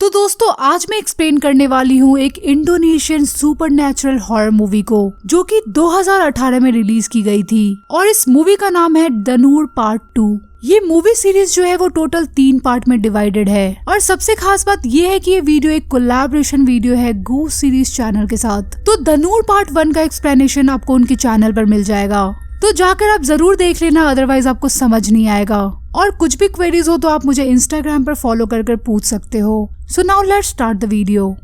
तो दोस्तों आज मैं एक्सप्लेन करने वाली हूँ एक इंडोनेशियन सुपरनैचुरल हॉरर मूवी को, जो कि 2018 में रिलीज की गई थी और इस मूवी का नाम है द नूर पार्ट 2। ये मूवी सीरीज जो है वो टोटल 3 पार्ट में डिवाइडेड है और सबसे खास बात ये है कि ये वीडियो एक कोलैबोरेशन वीडियो है गोस्ट सीरीज चैनल के साथ। तो द नूर पार्ट 1 का एक्सप्लेनेशन आपको उनके चैनल पर मिल जाएगा, तो जाकर आप जरूर देख लेना, अदरवाइज आपको समझ नहीं आएगा। और कुछ भी क्वेरीज हो तो आप मुझे इंस्टाग्राम पर फॉलो कर पूछ सकते हो। So now let's start the video.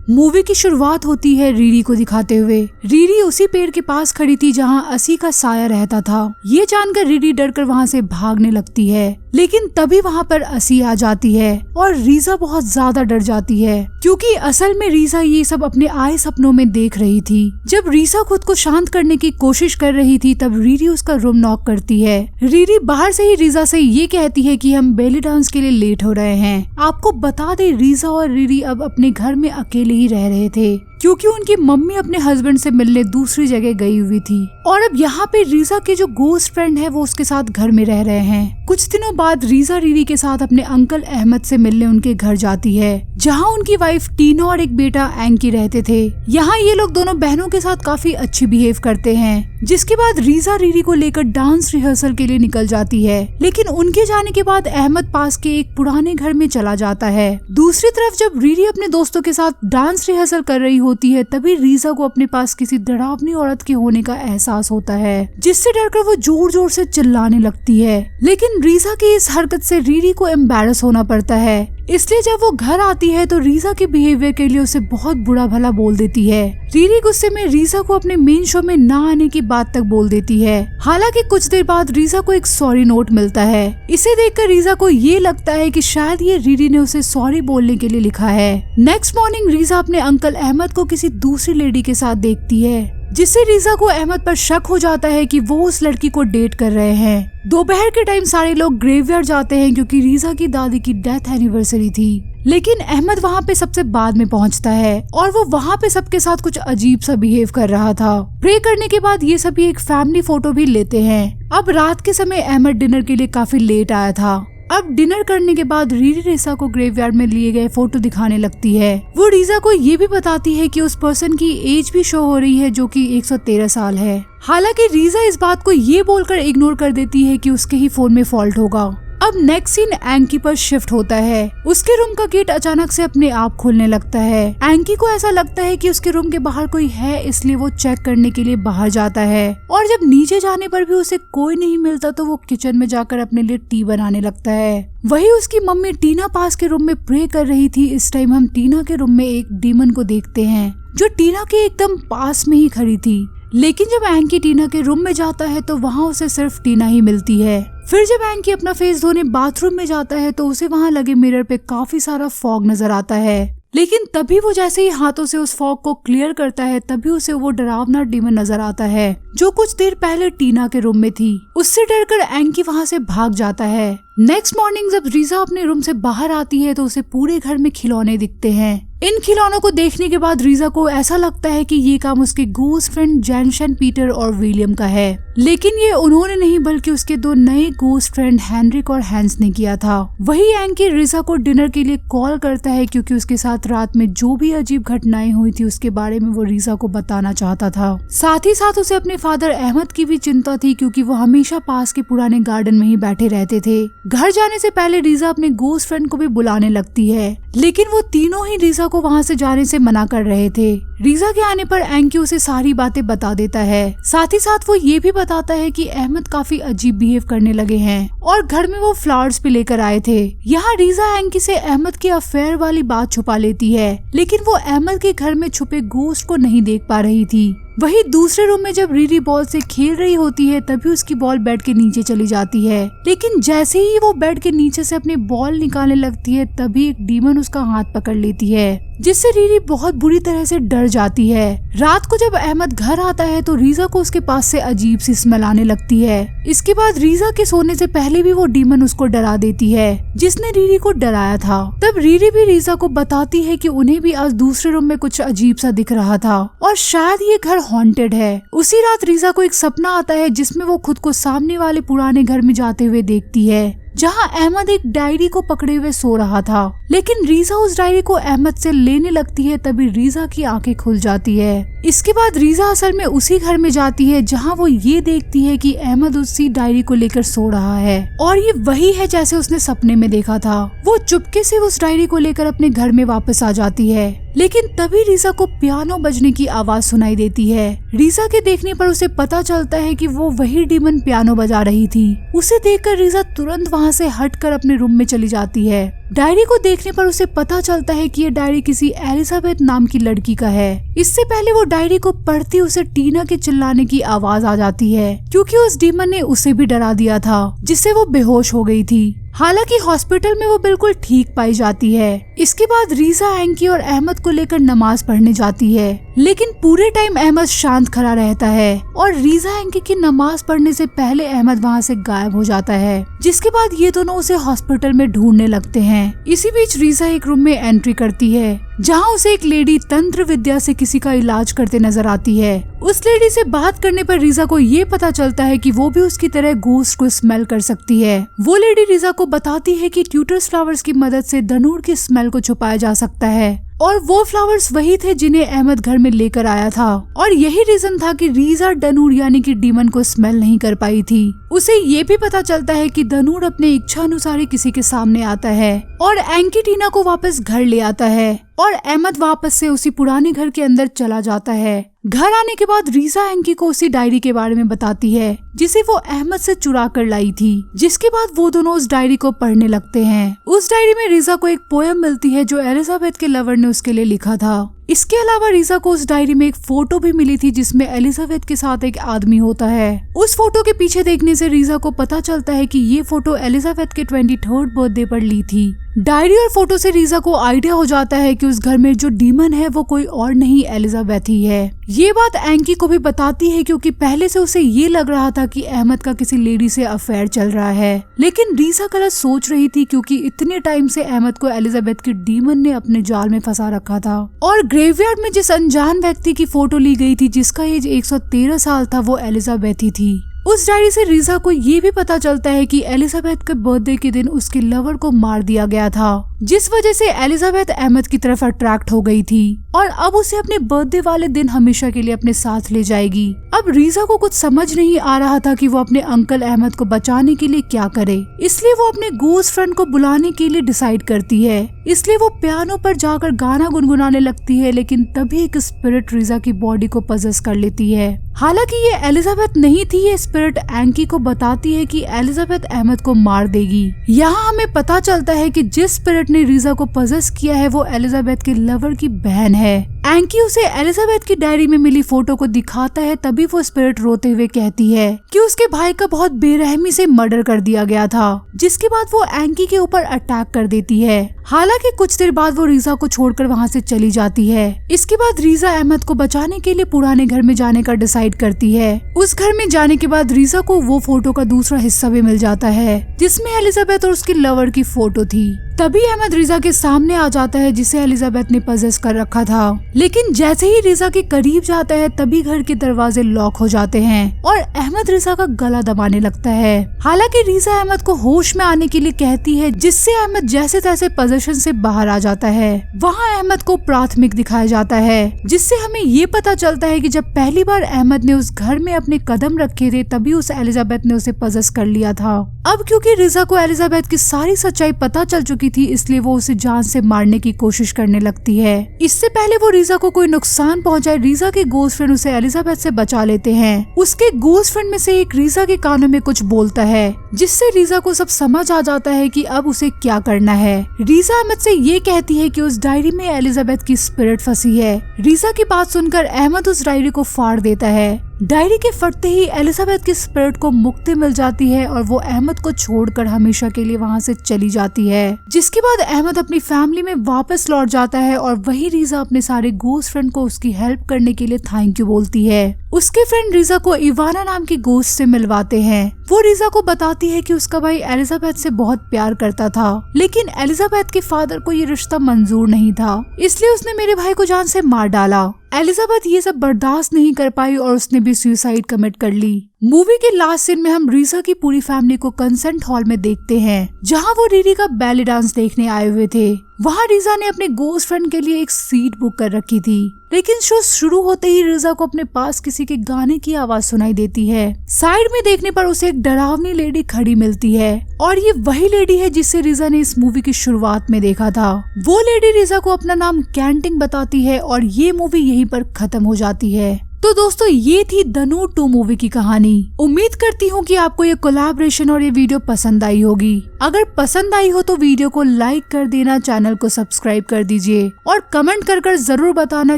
Movie की शुरुआत होती है रीरी को दिखाते हुए। रीरी उसी पेड़ के पास खड़ी थी जहां असी का साया रहता था। ये जानकर रीरी डरकर वहां से भागने लगती है, लेकिन तभी वहां पर असी आ जाती है और रीजा बहुत ज्यादा डर जाती है, क्योंकि असल में रीजा ये सब अपने आए सपनों में देख रही थी। जब रीजा खुद को शांत करने की कोशिश कर रही थी तब रीरी उसका रूम नॉक करती है। रीरी बाहर से ही रीजा से ये कहती है कि हम बेली डांस के लिए लेट हो रहे हैं। आपको बता दे रीजा और रीरी अब अपने घर में अकेले ही रह रहे थे, क्योंकि उनकी मम्मी अपने हस्बैंड से मिलने दूसरी जगह गई हुई थी और अब यहाँ पे रीजा के जो गोस्ट फ्रेंड है वो उसके साथ घर में रह रहे हैं। कुछ दिनों बाद रीजा रीरी के साथ अपने अंकल अहमद से मिलने उनके घर जाती है, जहाँ उनकी वाइफ टीना और एक बेटा एंकी रहते थे। यहाँ ये लोग दोनों बहनों के साथ काफी अच्छी बिहेव करते हैं। जिसके बाद रीजा रीरी को लेकर डांस रिहर्सल के लिए निकल जाती है, लेकिन उनके जाने के बाद अहमद पास के एक पुराने घर में चला जाता है। दूसरी तरफ जब रीरी अपने दोस्तों के साथ डांस रिहर्सल कर रही होती है तभी रीजा को अपने पास किसी डरावनी औरत के होने का एहसास होता है, जिससे डरकर वो जोर जोर से चिल्लाने लगती है। लेकिन रीजा की इस हरकत से रीरी को एम्बैरस होना पड़ता है, इसलिए जब वो घर आती है तो रीजा के बिहेवियर के लिए उसे बहुत बुरा भला बोल देती है। रीरी गुस्से में रीजा को अपने मेन शो में ना आने की बात तक बोल देती है। हालांकि कुछ देर बाद रीजा को एक सॉरी नोट मिलता है। इसे देखकर रीजा को ये लगता है कि शायद ये रीरी ने उसे सॉरी बोलने के लिए लिखा है। नेक्स्ट मॉर्निंग रीजा अपने अंकल अहमद को किसी दूसरी लेडी के साथ देखती है, जिससे रीजा को अहमद पर शक हो जाता है कि वो उस लड़की को डेट कर रहे हैं। दोपहर के टाइम सारे लोग ग्रेवयार्ड जाते हैं क्योंकि रीजा की दादी की डेथ एनिवर्सरी थी, लेकिन अहमद वहाँ पे सबसे बाद में पहुँचता है और वो वहाँ पे सबके साथ कुछ अजीब सा बिहेव कर रहा था। प्रे करने के बाद ये सभी एक फैमिली फोटो भी लेते हैं। अब रात के समय अहमद डिनर के लिए काफी लेट आया था। अब डिनर करने के बाद रीरी रीजा को ग्रेवयार्ड में लिए गए फोटो दिखाने लगती है। वो रीजा को ये भी बताती है कि उस पर्सन की एज भी शो हो रही है जो कि 113 साल है। हालांकि रीजा इस बात को ये बोलकर इग्नोर कर देती है कि उसके ही फोन में फॉल्ट होगा। अब नेक्स्ट सीन एंकी पर शिफ्ट होता है। उसके रूम का गेट अचानक से अपने आप खुलने लगता है। एंकी को ऐसा लगता है कि उसके रूम के बाहर कोई है, इसलिए वो चेक करने के लिए बाहर जाता है और जब नीचे जाने पर भी उसे कोई नहीं मिलता तो वो किचन में जाकर अपने लिए टी बनाने लगता है। वही उसकी मम्मी टीना पास के रूम में प्रे कर रही थी। इस टाइम हम टीना के रूम में एक डीमन को देखते हैं जो टीना के एकदम पास में ही खड़ी थी। लेकिन जब एंकी टीना के रूम में जाता है तो वहाँ उसे सिर्फ टीना ही मिलती है। फिर जब एंकी अपना फेस धोने बाथरूम में जाता है तो उसे वहाँ लगे मिरर पे काफी सारा फॉग नजर आता है, लेकिन तभी वो जैसे ही हाथों से उस फॉग को क्लियर करता है तभी उसे वो डरावना डीमन नजर आता है जो कुछ देर पहले टीना के रूम में थी। उससे डरकर एंकी वहाँ से भाग जाता है। नेक्स्ट मॉर्निंग जब रीजा अपने रूम से बाहर आती है तो उसे पूरे घर में खिलौने दिखते हैं। इन खिलौनों को देखने के बाद रीजा को ऐसा लगता है कि ये काम उसके गोस्ट फ्रेंड जेनशन, पीटर और विलियम का है, लेकिन ये उन्होंने नहीं बल्कि उसके 2 नए गोस्ट फ्रेंड हेनरिक और हैंस ने किया था। वही एंकी रीजा को डिनर के लिए कॉल करता है क्योंकि उसके साथ रात में जो भी अजीब घटनाएं हुई थी उसके बारे में वो रीजा को बताना चाहता था। साथ ही साथ उसे अपने फादर अहमद की भी चिंता थी क्योंकि वो हमेशा पास के पुराने गार्डन में ही बैठे रहते थे। घर जाने से पहले रीजा अपने गोस्ट फ्रेंड को भी बुलाने लगती है, लेकिन वो तीनों ही रीजा को वहाँ से जाने से मना कर रहे थे। रीजा के आने पर एंकी उसे सारी बातें बता देता है। साथ ही साथ वो ये भी बताता है कि अहमद काफी अजीब बिहेव करने लगे हैं और घर में वो फ्लावर्स भी लेकर आए थे। यहाँ रीजा एंकी से अहमद के अफेयर वाली बात छुपा लेती है, लेकिन वो अहमद के घर में छुपे गोस्ट को नहीं देख पा रही थी। वही दूसरे रूम में जब रीरी बॉल से खेल रही होती है तभी उसकी बॉल बेड के नीचे चली जाती है, लेकिन जैसे ही वो बेड के नीचे से अपनी बॉल निकालने लगती है तभी एक डीमन उसका हाथ पकड़ लेती है, जिससे रीरी बहुत बुरी तरह से डर जाती है। रात को जब अहमद घर आता है तो रीजा को उसके पास से अजीब सी स्मेल आने लगती है। इसके बाद रीजा के सोने से पहले भी वो डीमन उसको डरा देती है जिसने रीरी को डराया था। तब रीरी भी रीजा को बताती है कि उन्हें भी आज दूसरे रूम में कुछ अजीब सा दिख रहा था और शायद ये घर हॉन्टेड है। उसी रात रीजा को एक सपना आता है जिसमें वो खुद को सामने वाले पुराने घर में जाते हुए देखती है, जहां अहमद एक डायरी को पकड़े हुए सो रहा था। लेकिन रीजा उस डायरी को अहमद से लेने लगती है। तभी रीजा की आंखें खुल जाती है। इसके बाद रीजा असल में उसी घर में जाती है जहां वो ये देखती है कि अहमद उसी डायरी को लेकर सो रहा है और ये वही है जैसे उसने सपने में देखा था। वो चुपके से उस डायरी को लेकर अपने घर में वापस आ जाती है, लेकिन तभी रीजा को पियानो बजने की आवाज सुनाई देती है। रीजा के देखने पर उसे पता चलता है कि वो वही डीमन पियानो बजा रही थी। उसे देखकर रीजा तुरंत वहां से हटकर अपने रूम में चली जाती है। डायरी को देखने पर उसे पता चलता है कि ये डायरी किसी एलिजाबेथ नाम की लड़की का है। इससे पहले वो डायरी को पढ़ती उसे टीना के चिल्लाने की आवाज आ जाती है, क्योंकि उस डीमन ने उसे भी डरा दिया था, जिससे वो बेहोश हो गई थी। हालांकि हॉस्पिटल में वो बिल्कुल ठीक पाई जाती है। इसके बाद रीजा एंकी और अहमद को लेकर नमाज पढ़ने जाती है, लेकिन पूरे टाइम अहमद शांत खड़ा रहता है और रीजा एंकी की नमाज पढ़ने से पहले अहमद वहां से गायब हो जाता है। जिसके बाद ये दोनों उसे हॉस्पिटल में ढूंढने लगते हैं। इसी बीच रीजा एक रूम में एंट्री करती है जहां उसे एक लेडी तंत्र विद्या से किसी का इलाज करते नजर आती है। उस लेडी से बात करने पर रीजा को ये पता चलता है कि वो भी उसकी तरह घोस्ट को स्मेल कर सकती है। वो लेडी रीजा को बताती है कि ट्यूटर्स फ्लावर्स की मदद से धनूर की स्मेल को छुपाया जा सकता है और वो फ्लावर्स वही थे जिन्हें अहमद घर में लेकर आया था और यही रीजन था कि रीजा धनूर यानी कि डीमन को स्मेल नहीं कर पाई थी। उसे ये भी पता चलता है कि धनूर अपने इच्छा अनुसार ही किसी के सामने आता है और एंकी टीना को वापस घर ले आता है और अहमद वापस से उसी पुराने घर के अंदर चला जाता है। घर आने के बाद रीजा एंकी को उसी डायरी के बारे में बताती है जिसे वो अहमद से चुरा कर लाई थी। जिसके बाद वो दोनों उस डायरी को पढ़ने लगते हैं। उस डायरी में रीजा को एक पोएम मिलती है जो एलिजाबेथ के लवर ने उसके लिए लिखा था। इसके अलावा रीजा को उस डायरी में एक फोटो भी मिली थी जिसमें एलिजाबेथ के साथ एक आदमी होता है। उस फोटो के पीछे देखने से रीजा को पता चलता है कि ये फोटो एलिजाबेथ के 23rd बर्थडे पर ली थी। डायरी और फोटो से रीजा को आइडिया हो जाता है कि उस घर में जो डीमन है वो कोई और नहीं एलिजाबेथ ही है। ये बात एंकी को भी बताती है क्योंकि पहले से उसे ये लग रहा था कि अहमद का किसी लेडी से अफेयर चल रहा है, लेकिन रीजा गलत सोच रही थी क्योंकि इतने टाइम से अहमद को एलिजाबेथ के डीमन ने अपने जाल में फंसा रखा था। और ग्रेवयार्ड में जिस अनजान व्यक्ति की फोटो ली गई थी जिसका एज 113 साल था वो एलिजाबेथ ही थी। उस डायरी से रीजा को ये भी पता चलता है कि एलिजाबेथ के बर्थडे के दिन उसके लवर को मार दिया गया था, जिस वजह से एलिजाबेथ अहमद की तरफ अट्रैक्ट हो गई थी और अब उसे अपने बर्थडे वाले दिन हमेशा के लिए अपने साथ ले जाएगी। अब रीजा को कुछ समझ नहीं आ रहा था कि वो अपने अंकल अहमद को बचाने के लिए क्या करे, इसलिए वो अपने गोस्ट फ्रेंड को बुलाने के लिए डिसाइड करती है। इसलिए वो पियानो पर जाकर गाना गुनगुनाने लगती है, लेकिन तभी एक स्पिरिट रीजा की बॉडी को पजेस कर लेती है। हालांकि ये एलिजाबेथ नहीं थी, ये स्पिरिट एंकी को बताती है कि एलिजाबेथ अहमद को मार देगी। यहाँ हमें पता चलता है कि जिस स्पिरिट ने रीजा को पजेस किया है वो एलिजाबेथ के लवर की बहन है। एंकी उसे एलिजाबेथ की डायरी में मिली फोटो को दिखाता है, तभी वो स्पिरिट रोते हुए कहती है कि उसके भाई का बहुत बेरहमी से मर्डर कर दिया गया था, जिसके बाद वो एंकी के ऊपर अटैक कर देती है। हालांकि कुछ देर बाद वो रीजा को छोड़कर वहाँ से चली जाती है। इसके बाद रीजा अहमद को बचाने के लिए पुराने घर में जाने का डिसाइड करती है। उस घर में जाने के बाद रीजा को वो फोटो का दूसरा हिस्सा भी मिल जाता है जिसमें एलिजाबेथ और उसकी लवर की फोटो थी। तभी अहमद रीजा के सामने आ जाता है जिसे एलिजाबेथ ने पजेस कर रखा था, लेकिन जैसे ही रीजा के करीब जाता है तभी घर के दरवाजे लॉक हो जाते हैं और अहमद रीजा का गला दबाने लगता है। हालांकि रीजा अहमद को होश में आने के लिए कहती है, जिससे अहमद जैसे तैसे पोजीशन से बाहर आ जाता है। वहाँ अहमद को प्राथमिक दिखाया जाता है, जिससे हमें ये पता चलता है कि जब पहली बार अहमद ने उस घर में अपने कदम रखे थे तभी उस एलिजाबेथ ने उसे पजेस कर लिया था। अब क्योंकि रीजा को एलिजाबेथ की सारी सच्चाई पता चल चुकी थी, इसलिए वो उसे जान से मारने की कोशिश करने लगती है। इससे पहले वो रीजा को कोई नुकसान पहुंचाए, रीजा के गोस्ट फ्रेंड उसे एलिजाबेथ से बचा लेते हैं। उसके गोस्ट फ्रेंड में से एक रीजा के कानों में कुछ बोलता है, जिससे रीजा को सब समझ आ जाता है कि अब उसे क्या करना है। रीजा अहमद से ये कहती है कि उस डायरी में एलिजाबेथ की स्पिरिट फंसी है। रीजा की बात सुनकर अहमद उस डायरी को फाड़ देता है। डायरी के फटते ही एलिजाबेथ की स्पिरिट को मुक्ति मिल जाती है और वो अहमद को छोड़कर हमेशा के लिए वहाँ से चली जाती है। जिसके बाद अहमद अपनी फैमिली में वापस लौट जाता है और वही रीजा अपने सारे गोस्ट फ्रेंड को उसकी हेल्प करने के लिए थैंक यू बोलती है। उसके फ्रेंड रीजा को इवाना नाम की गोस्ट से मिलवाते हैं। वो रीजा को बताती है कि उसका भाई एलिजाबेथ से बहुत प्यार करता था, लेकिन एलिजाबेथ के फादर को ये रिश्ता मंजूर नहीं था, इसलिए उसने मेरे भाई को जान से मार डाला। एलिजाबेथ ये सब बर्दाश्त नहीं कर पाई और उसने भी सुसाइड कमिट कर ली। मूवी के लास्ट सीन में हम रीजा की पूरी फैमिली को कंसेंट हॉल में देखते हैं, जहां वो रिरी का बैले डांस देखने आए हुए थे। वहां रीजा ने अपने गोस्ट फ्रेंड के लिए एक सीट बुक कर रखी थी, लेकिन शो शुरू होते ही रीजा को अपने पास किसी के गाने की आवाज सुनाई देती है। साइड में देखने पर उसे एक डरावनी लेडी खड़ी मिलती है और ये वही लेडी है जिसे रीजा ने इस मूवी की शुरुआत में देखा था। वो लेडी रीजा को अपना नाम कैंटिंग बताती है और ये मूवी यहीं पर खत्म हो जाती है। तो दोस्तों ये थी धनुर 2 मूवी की कहानी। उम्मीद करती हूँ कि आपको ये कोलैबोरेशन और ये वीडियो पसंद आई होगी। अगर पसंद आई हो तो वीडियो को लाइक कर देना, चैनल को सब्सक्राइब कर दीजिए और कमेंट कर जरूर बताना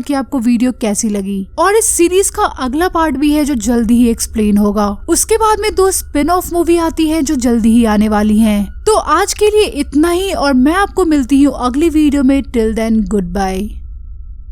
कि आपको वीडियो कैसी लगी। और इस सीरीज का अगला पार्ट भी है जो जल्दी ही एक्सप्लेन होगा। उसके बाद में 2 स्पिन ऑफ मूवी आती है जो जल्दी ही आने वाली है। तो आज के लिए इतना ही और मैं आपको मिलती हूँ अगली वीडियो में। Till then good bye.